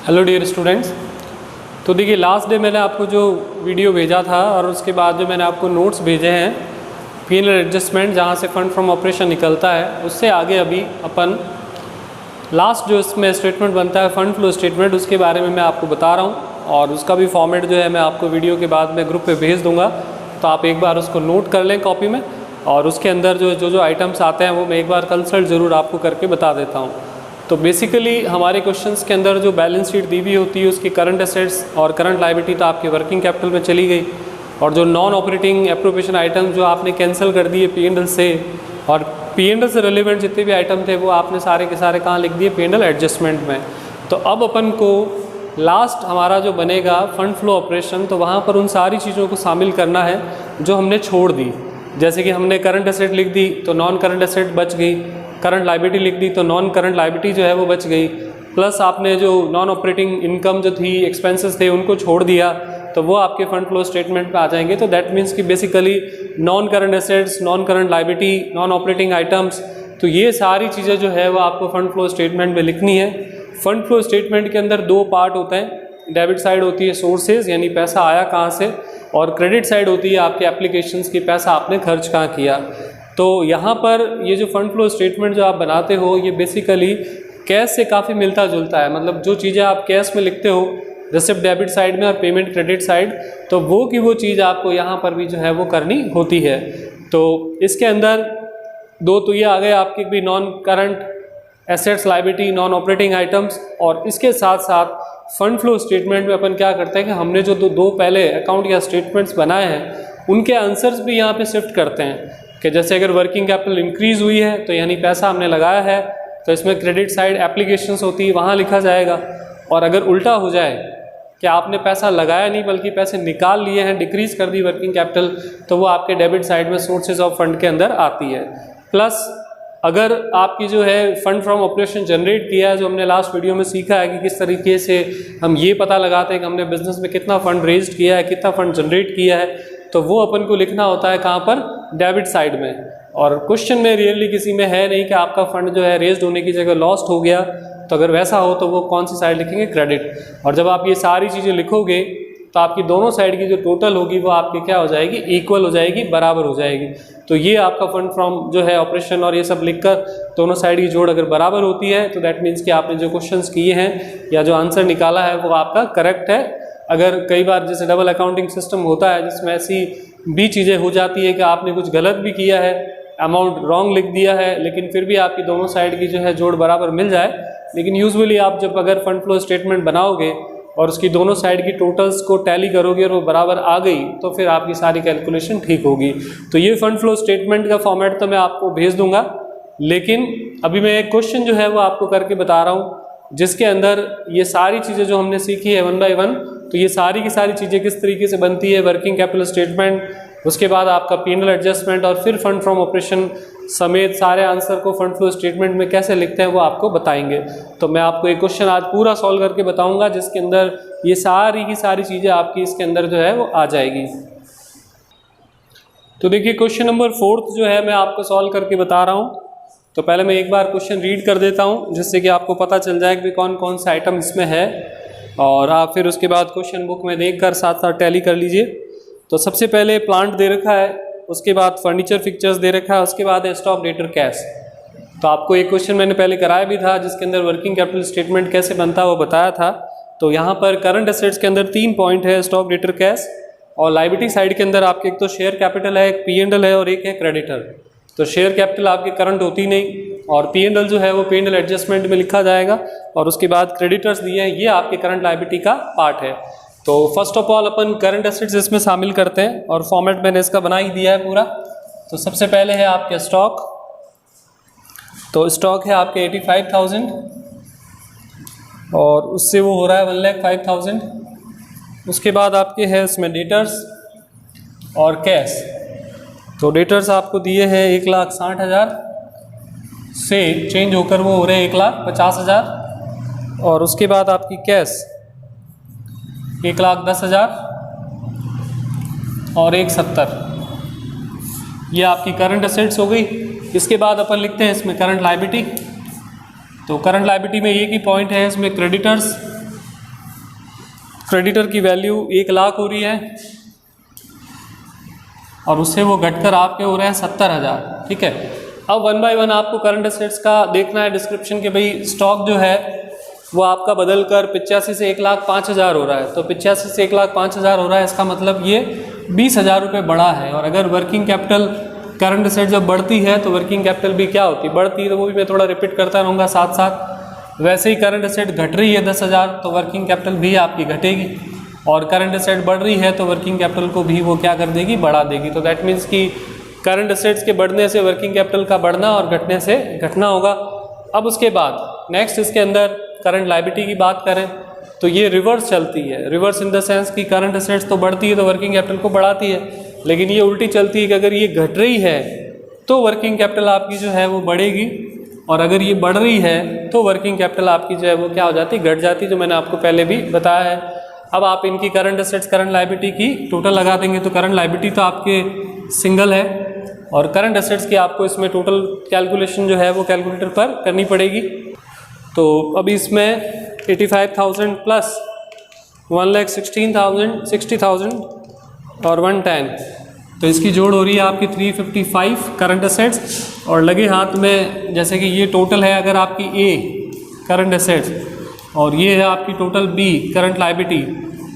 Hello dear students. तो देखिए last day मैंने आपको जो वीडियो भेजा था और उसके बाद जो मैंने आपको नोट्स भेजे हैं P&L एडजस्टमेंट जहाँ से फंड फ्रॉम ऑपरेशन निकलता है, उससे आगे अभी अपन लास्ट जो इसमें स्टेटमेंट बनता है फंड फ्लो स्टेटमेंट, उसके बारे में मैं आपको बता रहा हूँ और उसका भी फॉर्मेट जो है मैं आपको वीडियो के बाद में ग्रुप पे भेज दूँगा। तो आप एक बार उसको नोट कर लें कॉपी में और उसके अंदर जो आइटम्स आते हैं वो मैं एक बार कंसल्ट ज़रूर आपको करके बता देता हूँ। तो बेसिकली हमारे क्वेश्चंस के अंदर जो बैलेंस शीट दी हुई होती है उसकी करंट एसेट्स और करंट लायबिलिटी तो आपके वर्किंग कैपिटल में चली गई और जो नॉन ऑपरेटिंग एप्रोप्रिएशन आइटम जो आपने कैंसिल कर दिए P&L से, और P&L से रिलेवेंट जितने भी आइटम थे वो आपने सारे के सारे कहाँ लिख दिए P&L एडजस्टमेंट में। तो अब अपन को लास्ट हमारा जो बनेगा फंड फ्लो ऑपरेशन, तो वहाँ पर उन सारी चीज़ों को शामिल करना है जो हमने छोड़ दी। जैसे कि हमने करंट एसेट लिख दी तो नॉन करंट एसेट बच गई, करंट लायबिलिटी लिख दी तो नॉन करंट लायबिलिटी जो है वो बच गई, प्लस आपने जो नॉन ऑपरेटिंग इनकम जो थी, एक्सपेंसेस थे, उनको छोड़ दिया तो वो आपके फंड फ्लो स्टेटमेंट पे आ जाएंगे। तो दैट मीन्स कि basically non current assets, non current liability, non operating items, तो ये सारी चीज़ें जो है वो आपको फंड फ्लो स्टेटमेंट में लिखनी है। फंड फ्लो स्टेटमेंट के अंदर दो पार्ट होते हैं। डेबिट साइड होती है सोर्सेज यानी पैसा आया कहाँ से, और क्रेडिट साइड होती है आपके एप्लीकेशंस की पैसा आपने खर्च कहाँ किया। तो यहाँ पर ये जो फंड फ्लो स्टेटमेंट जो आप बनाते हो ये बेसिकली कैश से काफ़ी मिलता जुलता है। मतलब जो चीज़ें आप कैश में लिखते हो रिसिप्ट डेबिट साइड में और पेमेंट क्रेडिट साइड, तो वो चीज़ आपको यहाँ पर भी जो है वो करनी होती है। तो इसके अंदर दो तो ये आ गए आपके भी non current assets liability, non operating items, और इसके साथ साथ फंड फ्लो स्टेटमेंट में अपन क्या करते हैं कि हमने जो दो पहले अकाउंट या स्टेटमेंट्स बनाए हैं उनके आंसर्स भी यहाँ पे शिफ्ट करते हैं कि जैसे अगर वर्किंग कैपिटल इंक्रीज़ हुई है तो यानी पैसा हमने लगाया है तो इसमें क्रेडिट साइड एप्लीकेशंस होती है वहाँ लिखा जाएगा, और अगर उल्टा हो जाए कि आपने पैसा लगाया नहीं बल्कि पैसे निकाल लिए हैं, डिक्रीज़ कर दी वर्किंग कैपिटल, तो वो आपके डेबिट साइड में सोर्सेज ऑफ फंड के अंदर आती है। प्लस अगर आपकी जो है फंड फ्रॉम ऑपरेशन जनरेट किया है, जो हमने लास्ट वीडियो में सीखा है कि किस तरीके से हम ये पता लगाते हैं कि हमने बिजनेस में कितना फंड रेज्ड किया है, कितना फंड जनरेट किया है, तो वो अपन को लिखना होता है कहाँ पर, डेबिट साइड में। और क्वेश्चन में रियली किसी में है नहीं कि आपका फंड जो है रेज्ड होने की जगह लॉस्ट हो गया, तो अगर वैसा हो तो वो कौन सी साइड लिखेंगे, क्रेडिट। और जब आप ये सारी चीज़ें लिखोगे तो आपकी दोनों साइड की जो टोटल होगी वो आपकी क्या हो जाएगी, इक्वल हो जाएगी, बराबर हो जाएगी। तो ये आपका फंड फ्रॉम जो है ऑपरेशन और ये सब लिखकर दोनों साइड की जोड़ अगर बराबर होती है तो दैट मीन्स कि आपने जो क्वेश्चंस किए हैं या जो आंसर निकाला है वो आपका करेक्ट है। अगर कई बार जैसे डबल अकाउंटिंग सिस्टम होता है जिसमें ऐसी भी चीज़ें हो जाती है कि आपने कुछ गलत भी किया है, अमाउंट रॉन्ग लिख दिया है, लेकिन फिर भी आपकी दोनों साइड की जो है जोड़ बराबर मिल जाए, लेकिन यूजुअली आप जब अगर फंड फ्लो स्टेटमेंट बनाओगे और उसकी दोनों साइड की टोटल्स को टैली करोगे और वो बराबर आ गई तो फिर आपकी सारी कैलकुलेशन ठीक होगी। तो ये फंड फ्लो स्टेटमेंट का फॉर्मेट तो मैं आपको भेज दूंगा, लेकिन अभी मैं एक क्वेश्चन जो है वो आपको करके बता रहा हूँ जिसके अंदर ये सारी चीज़ें जो हमने सीखी है वन बाय वन, तो ये सारी की सारी चीज़ें किस तरीके से बनती है, वर्किंग कैपिटल स्टेटमेंट, उसके बाद आपका P&L एडजस्टमेंट और फिर फंड फ्रॉम ऑपरेशन समेत सारे आंसर को फंड फ्लो स्टेटमेंट में कैसे लिखते हैं वो आपको बताएंगे। तो मैं आपको एक क्वेश्चन आज पूरा सॉल्व करके बताऊंगा जिसके अंदर ये सारी की सारी चीज़ें आपकी इसके अंदर जो है वो आ जाएगी। तो देखिए क्वेश्चन नंबर 4 जो है मैं आपको सॉल्व करके बता रहा हूँ। तो पहले मैं एक बार क्वेश्चन रीड कर देता हूँ जिससे कि आपको पता चल जाए कि कौन कौन सा आइटम इसमें है, और आप फिर उसके बाद क्वेश्चन बुक में देख कर साथ साथ टैली कर लीजिए। तो सबसे पहले प्लांट दे रखा है, उसके बाद फर्नीचर फिक्चर्स दे रखा है, उसके बाद है स्टॉक डेटर कैश। तो आपको एक क्वेश्चन मैंने पहले कराया भी था जिसके अंदर वर्किंग कैपिटल स्टेटमेंट कैसे बनता है वो बताया था। तो यहाँ पर करंट एसेट्स के अंदर 3 पॉइंट है, स्टॉक डेटर कैश, और लायबिलिटी साइड के अंदर आपके एक तो शेयर कैपिटल है, एक P&L है और एक है क्रेडिटर। तो शेयर कैपिटल आपकी करंट होती नहीं और P&L जो है वो P&L एडजस्टमेंट में लिखा जाएगा, और उसके बाद क्रेडिटर्स दिए हैं, ये आपके करंट लायबिलिटी का पार्ट है। तो first of all upon current assets इसमें शामिल करते हैं और फॉर्मेट मैंने इसका बना ही दिया है पूरा। तो सबसे पहले है आपके स्टॉक, तो स्टॉक है आपके 85,000 और उससे वो हो रहा है 1,05,000। उसके बाद आपके है इसमें डेटर्स और कैश। तो डेटर्स आपको दिए हैं 1,60,000 से चेंज होकर वो हो रहे हैं 1,50,000, और उसके बाद आपकी कैश 1,10,000 और 1,70। ये आपकी करंट एसेट्स हो गई। इसके बाद अपन लिखते हैं इसमें करंट लायबिलिटी। तो करंट लायबिलिटी में एक ही पॉइंट है इसमें क्रेडिटर्स, क्रेडिटर की वैल्यू 1 लाख हो रही है और उससे वो घटकर आपके हो रहे हैं 70,000। ठीक है, अब 1 बाय 1 आपको करंट एसेट्स का देखना है डिस्क्रिप्शन के। भाई स्टॉक जो है वो आपका बदल कर 85 से 1,05,000 हो रहा है, तो 85 से 1,05,000 हो रहा है, इसका मतलब ये 20,000 रुपये बढ़ा है। और अगर वर्किंग कैपिटल करंट एसेट जब बढ़ती है तो वर्किंग कैपिटल भी क्या होती है, बढ़ती है, तो वो भी मैं थोड़ा रिपीट करता रहूँगा साथ साथ। वैसे ही करंट एसेट घट रही है 10,000 तो वर्किंग कैपिटल भी आपकी घटेगी, और करंट एसेट बढ़ रही है तो वर्किंग कैपिटल को भी वो क्या कर देगी, बढ़ा देगी। तो दैट मीन्स कि करंट एसेट्स के बढ़ने से वर्किंग कैपिटल का बढ़ना और घटने से घटना होगा। अब उसके बाद नेक्स्ट इसके अंदर करंट लायबिलिटी की बात करें तो ये रिवर्स चलती है। रिवर्स इन द सेंस कि करंट एसेट्स तो बढ़ती है तो वर्किंग कैपिटल को बढ़ाती है, लेकिन ये उल्टी चलती है कि अगर ये घट रही है तो वर्किंग कैपिटल आपकी जो है वो बढ़ेगी, और अगर ये बढ़ रही है तो वर्किंग कैपिटल आपकी जो है वो क्या हो जाती है, घट जाती है, जो मैंने आपको पहले भी बताया है। अब आप इनकी करंट एसेट्स करंट लायबिलिटी की टोटल लगा देंगे तो करंट लायबिलिटी तो आपके सिंगल है, और करंट एसेट्स की आपको इसमें टोटल कैलकुलेशन जो है वो कैलकुलेटर पर करनी पड़ेगी। तो अभी इसमें 85,000 प्लस 1,16,000 60,000 और 110, तो इसकी जोड़ हो रही है आपकी 355 करंट एसेट्स। और लगे हाथ में जैसे कि ये टोटल है अगर आपकी ए करंट एसेट्स और ये है आपकी टोटल बी करंट लायबिलिटी,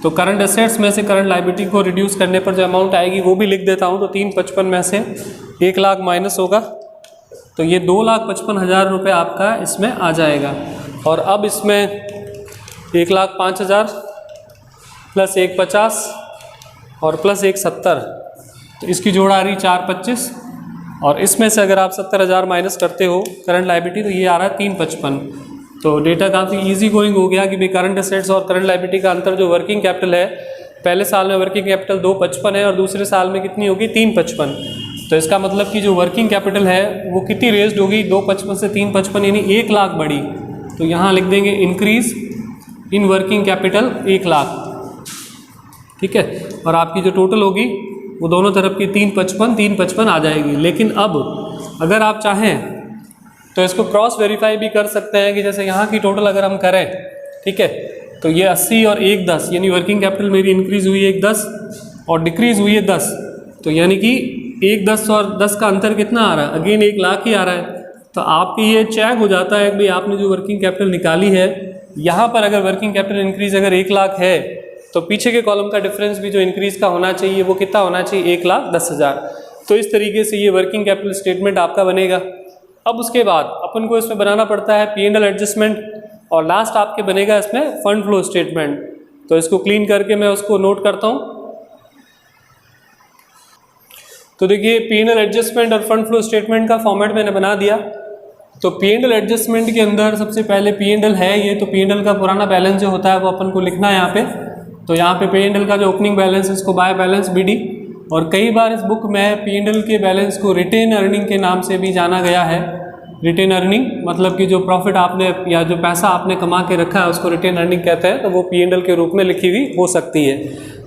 तो करंट एसेट्स में से करंट लायबिलिटी को रिड्यूस करने पर जो अमाउंट आएगी वो भी लिख देता हूँ। तो 355 में से 1 लाख माइनस होगा तो ये 2,55,000 रुपये आपका इसमें आ जाएगा। और अब इसमें 1,05,000 प्लस 1,50 और प्लस 1,70, तो इसकी जोड़ आ रही 4,25, और इसमें से अगर आप 70,000 माइनस करते हो करंट लायबिलिटी तो ये आ रहा है 3,55। तो डेटा काफ़ी इजी गोइंग हो गया कि भाई करंट एसेट्स और करंट लायबिलिटी का अंतर जो वर्किंग कैपिटल है, पहले साल में वर्किंग कैपिटल 2,55 है और दूसरे साल में कितनी होगी, 3,55। तो इसका मतलब कि जो वर्किंग कैपिटल है वो कितनी रेज्ड होगी, 2,55 से 3,55 यानी 1 लाख बढ़ी। तो यहाँ लिख देंगे increase in working capital 1 lakh. ठीक है, और आपकी जो टोटल होगी वो दोनों तरफ की 3,55 आ जाएगी। लेकिन अब अगर आप चाहें तो इसको क्रॉस वेरीफाई भी कर सकते हैं कि जैसे यहाँ की टोटल अगर हम करें, ठीक है, तो ये 80 और 1,10 यानी वर्किंग कैपिटल मेरी इंक्रीज़ हुई है 1,10 और डिक्रीज़ हुई है 10, तो यानी कि 1,10 और 10 का अंतर कितना आ रहा है, अगेन 1 लाख ही आ रहा है। तो आपकी ये चेक हो जाता है कि भाई आपने जो वर्किंग कैपिटल निकाली है यहाँ पर अगर वर्किंग कैपिटल इंक्रीज़ अगर 1 लाख है तो पीछे के कॉलम का डिफरेंस भी जो इंक्रीज़ का होना चाहिए वो कितना होना चाहिए, 1,10,000। तो इस तरीके से ये वर्किंग कैपिटल स्टेटमेंट आपका बनेगा। अब उसके बाद अपन को इसमें बनाना पड़ता है P&L एडजस्टमेंट, और लास्ट आपके बनेगा इसमें फंड फ्लो स्टेटमेंट। तो इसको क्लीन करके मैं उसको नोट करता हूँ। तो देखिए P&L एडजस्टमेंट और फंड फ्लो स्टेटमेंट का फॉर्मेट मैंने बना दिया। तो P&L एडजस्टमेंट के अंदर सबसे पहले P&L है ये, तो P&L का पुराना बैलेंस जो होता है वो अपन को लिखना है यहाँ पे। तो यहाँ पे P&L का जो ओपनिंग बैलेंस है इसको बाय बैलेंस BD, और कई बार इस बुक में P&L के बैलेंस को रिटेन अर्निंग के नाम से भी जाना गया है। रिटेन अर्निंग मतलब कि जो प्रॉफिट आपने या जो पैसा आपने कमा के रखा है उसको रिटेन अर्निंग कहते हैं, तो वो P&L के रूप में लिखी हुई हो सकती है।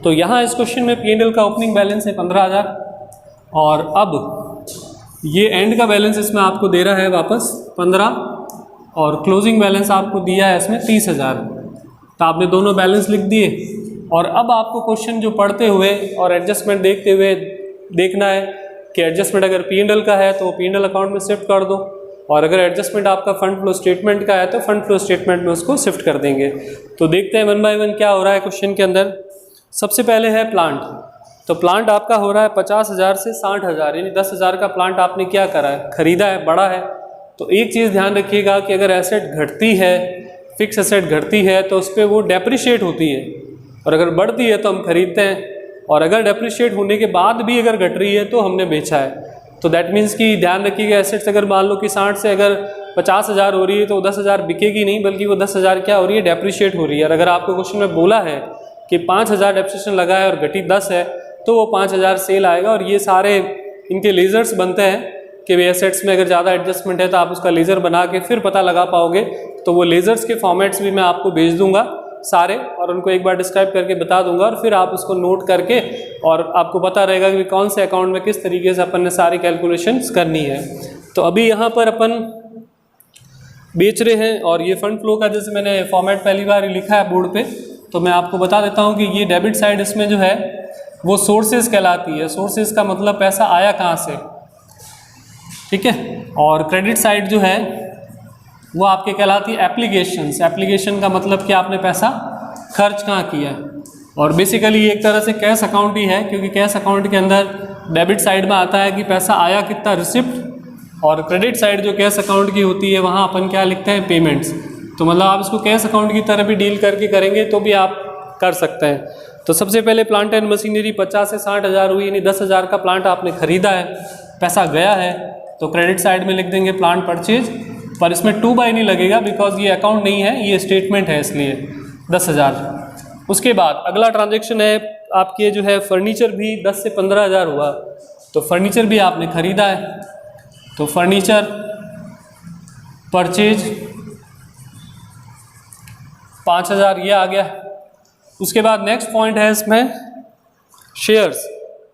तो यहाँ इस क्वेश्चन में P&L का ओपनिंग बैलेंस है 15,000, और अब ये एंड का बैलेंस इसमें आपको दे रहा है वापस 15, और क्लोजिंग बैलेंस आपको दिया है इसमें 30,000। तो आपने दोनों बैलेंस लिख दिए, और अब आपको क्वेश्चन जो पढ़ते हुए और एडजस्टमेंट देखते हुए देखना है कि एडजस्टमेंट अगर P&L का है तो P&L अकाउंट में शिफ्ट कर दो, और अगर एडजस्टमेंट आपका फंड फ्लो स्टेटमेंट का है तो फंड फ्लो स्टेटमेंट में उसको शिफ्ट कर देंगे। तो देखते हैं 1 बाय 1 क्या हो रहा है क्वेश्चन के अंदर। सबसे पहले है प्लांट। तो प्लांट आपका हो रहा है 50,000 से 60,000, यानी 10,000 का प्लांट आपने क्या करा है, खरीदा है, बड़ा है। तो एक चीज़ ध्यान रखिएगा कि अगर एसेट घटती है, फिक्स एसेट घटती है तो उस पर वो डेप्रिशिएट होती है, और अगर बढ़ती है तो हम खरीदते हैं, और अगर डेप्रिशिएट होने के बाद भी अगर घट रही है तो हमने बेचा है। तो दैट मीन्स कि ध्यान रखिएगा एसेट्स अगर मान लो कि 60 से अगर 50,000 हो रही है तो 10,000 बिकेगी नहीं, बल्कि वो 10,000 क्या हो रही है, डेप्रिशिएट हो रही है। और अगर आपको क्वेश्चन में बोला है कि 5,000 डेप्रिसिएशन लगा है और घटी 10 है तो वो 5,000 सेल आएगा। और ये सारे इनके लेजर्स बनते हैं कि वे एसेट्स में अगर ज़्यादा एडजस्टमेंट है तो आप उसका लेज़र बना के फिर पता लगा पाओगे। तो वो लेज़र्स के फॉर्मेट्स भी मैं आपको भेज दूंगा सारे, और उनको एक बार डिस्क्राइब करके बता दूंगा, और फिर आप उसको नोट करके, और आपको पता रहेगा कि कौन से अकाउंट में किस तरीके से अपन ने सारी कैलकुलेशंस करनी है। तो अभी यहाँ पर अपन बेच रहे हैं, और ये फंड फ्लो का जैसे मैंने फॉर्मेट पहली बार लिखा है बोर्ड पे तो मैं आपको बता देता हूँ कि ये डेबिट साइड इसमें जो है वो सोर्सेज कहलाती है। सोर्सेज का मतलब पैसा आया कहाँ से, ठीक है। और क्रेडिट साइड जो है वो आपके कहलाती है एप्लीकेशंस। एप्लीकेशन का मतलब कि आपने पैसा खर्च कहाँ किया है। और बेसिकली ये एक तरह से कैश अकाउंट ही है, क्योंकि कैश अकाउंट के अंदर डेबिट साइड में आता है कि पैसा आया कितना, रिसिप्ट, और क्रेडिट साइड जो कैश अकाउंट की होती है वहाँ अपन क्या लिखते हैं, पेमेंट्स। तो मतलब आप इसको कैश अकाउंट की तरह भी डील करके करेंगे तो भी आप कर सकते हैं। तो सबसे पहले प्लांट एंड मशीनरी 50 से 60 हज़ार हुई, यानी 10,000 का प्लांट आपने खरीदा है, पैसा गया है, तो क्रेडिट साइड में लिख देंगे प्लांट परचेज, पर इसमें 2 बाई नहीं लगेगा बिकॉज ये अकाउंट नहीं है, ये स्टेटमेंट है, इसलिए 10,000। उसके बाद अगला ट्रांजेक्शन है आपके जो है फर्नीचर भी 10 से 15 हज़ार हुआ, तो फर्नीचर भी आपने ख़रीदा है, तो फर्नीचर परचेज 5,000 ये आ गया। उसके बाद नेक्स्ट पॉइंट है इसमें शेयर्स।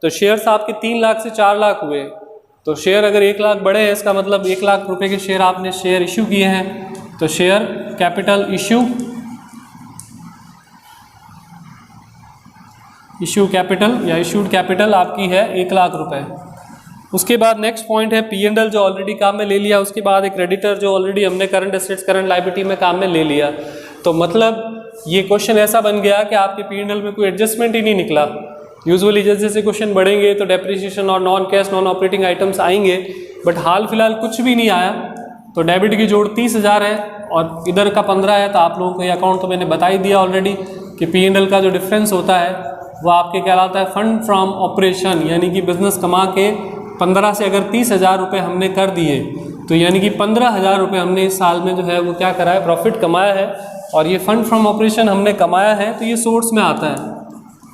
तो शेयर्स आपके 3 लाख से 4 लाख हुए, तो शेयर अगर 1 लाख बड़े हैं इसका मतलब 1 लाख रुपए के शेयर आपने शेयर इशू किए हैं, तो शेयर कैपिटल इशू कैपिटल या इशूड कैपिटल आपकी है 1 लाख रुपए। उसके बाद नेक्स्ट पॉइंट है P&L जो ऑलरेडी काम में ले लिया। उसके बाद एक क्रेडिटर जो ऑलरेडी हमने करंट एसेट्स करंट लायबिलिटी में काम में ले लिया। तो मतलब ये क्वेश्चन ऐसा बन गया कि आपके P&L में कोई एडजस्टमेंट ही नहीं निकला। यूजुअली जैसे जैसे क्वेश्चन बढ़ेंगे तो डेप्रिसिएशन और non cash non operating items आएंगे, बट हाल फिलहाल कुछ भी नहीं आया। तो डेबिट की जोड़ 30,000 है और इधर का 15 है। तो आप लोगों को ये अकाउंट तो मैंने बता ही दिया ऑलरेडी कि P&L का जो डिफरेंस होता है वो आपके कहलाता है फंड फ्रॉम ऑपरेशन, यानी कि बिजनेस कमा के 15 से अगर 30,000 रुपये हमने कर दिए तो यानी कि 15,000 रुपये हमने इस साल में जो है वो क्या करा है, प्रॉफिट कमाया है, और ये फंड फ्रॉम ऑपरेशन हमने कमाया है तो ये सोर्स में आता है।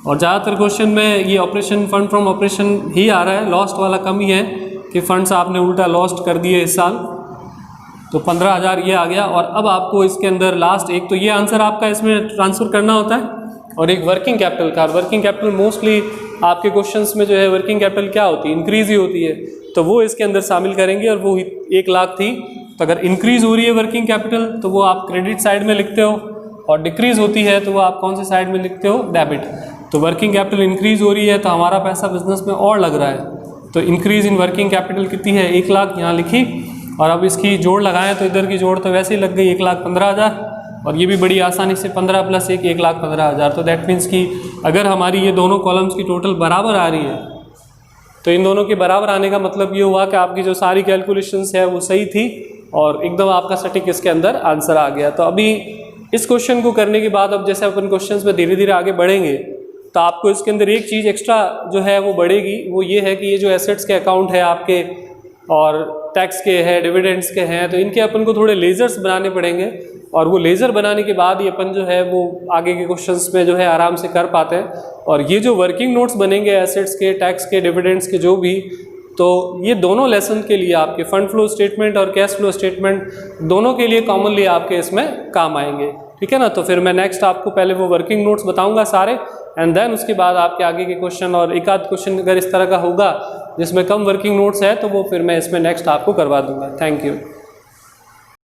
और ज़्यादातर क्वेश्चन में ये ऑपरेशन फंड फ्रॉम ऑपरेशन ही आ रहा है, लॉस्ट वाला कम ही है कि फंड्स आपने उल्टा लॉस्ट कर दिए इस साल। तो 15,000 ये आ गया। और अब आपको इसके अंदर लास्ट एक तो ये आंसर आपका इसमें ट्रांसफ़र करना होता है, और एक वर्किंग कैपिटल का। वर्किंग कैपिटल मोस्टली आपके क्वेश्चंस में जो है वर्किंग कैपिटल क्या होती है, इंक्रीज़ ही होती है, तो वो इसके अंदर शामिल करेंगे। और वो 1 लाख थी, तो अगर इंक्रीज़ हो रही है वर्किंग कैपिटल तो वो आप क्रेडिट साइड में लिखते हो, और डिक्रीज़ होती है तो वो आप कौन से साइड में लिखते हो, डेबिट। तो वर्किंग कैपिटल इंक्रीज़ हो रही है तो हमारा पैसा बिजनेस में और लग रहा है, तो इंक्रीज़ इन वर्किंग कैपिटल कितनी है, 1 लाख यहाँ लिखी। और अब इसकी जोड़ लगाएं तो इधर की जोड़ तो वैसे ही लग गई 1,15,000, और ये भी बड़ी आसानी से 15 + 1 1,15,000। तो दैट मीन्स कि अगर हमारी ये दोनों कॉलम्स की टोटल बराबर आ रही है तो इन दोनों के बराबर आने का मतलब ये हुआ कि आपकी जो सारी कैलकुलेशंस है वो सही थी और एकदम आपका सटीक इसके अंदर आंसर आ गया। तो अभी इस क्वेश्चन को करने के बाद अब जैसे अपन क्वेश्चंस में धीरे धीरे आगे बढ़ेंगे तो आपको इसके अंदर एक चीज़ एक्स्ट्रा जो है वो बढ़ेगी, वो ये है कि ये जो एसेट्स के अकाउंट है आपके और टैक्स के हैं, डिविडेंड्स के हैं, तो इनके अपन को थोड़े लेजर्स बनाने पड़ेंगे, और वो लेज़र बनाने के बाद ही अपन जो है वो आगे के क्वेश्चंस में जो है आराम से कर पाते हैं। और ये जो वर्किंग नोट्स बनेंगे एसेट्स के, टैक्स के, डिविडेंड्स के जो भी, तो ये दोनों लेसन के लिए आपके फंड फ्लो स्टेटमेंट और कैश फ्लो स्टेटमेंट दोनों के लिए कॉमनली आपके इसमें काम आएंगे, ठीक है ना। तो फिर मैं नेक्स्ट आपको पहले वो वर्किंग नोट्स बताऊंगा सारे, एंड देन उसके बाद आपके आगे के क्वेश्चन, और एक आध क्वेश्चन अगर इस तरह का होगा जिसमें कम वर्किंग नोट्स है तो वो फिर मैं इसमें नेक्स्ट आपको करवा दूंगा। Thank you.